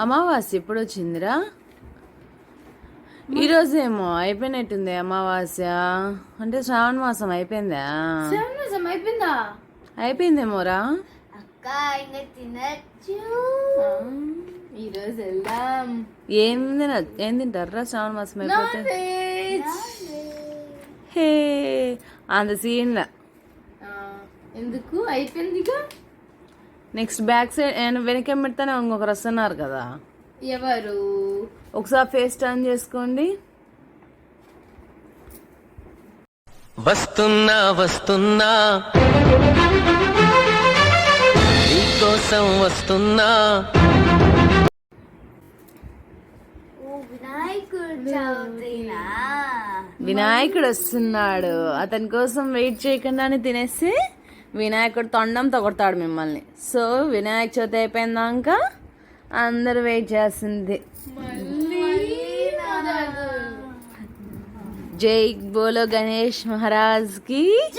అమావాస్య ఎప్పుడు వచ్చిందిరా? ఈరోజేమో అయిపోయినట్టుంది అమావాస్య. అంటే శ్రావణ మాసం అయిపోయిందా? అయిపోయిందేమోరా. ఈరోజు వెళ్దాం. ఏం తింటారా శ్రావణ మాసం అయిపోతే? హే అంత సీన్లా ఎందుకు అయిపోయిందిగా. నెక్స్ట్ బ్యాక్ సైడ్ వెనక పెడతానే ఇంకొకరు వస్తున్నారు కదా. ఎవరు? ఒకసారి ఫేస్ టర్న్ చేసుకోండి. వస్తున్నా వస్తున్నా నీకోసం వస్తున్నా. వినాయకుడు వస్తున్నాడు. అతని కోసం వెయిట్ చేయకుండానే తినేసి వినాయకుడు తొండంతో కొడతాడు మిమ్మల్ని. సో వినాయక చవితి అయిపోయిందాక అందరు వెయిట్ చేస్తుంది. జై బోలో గణేష్ మహారాజ్ కి.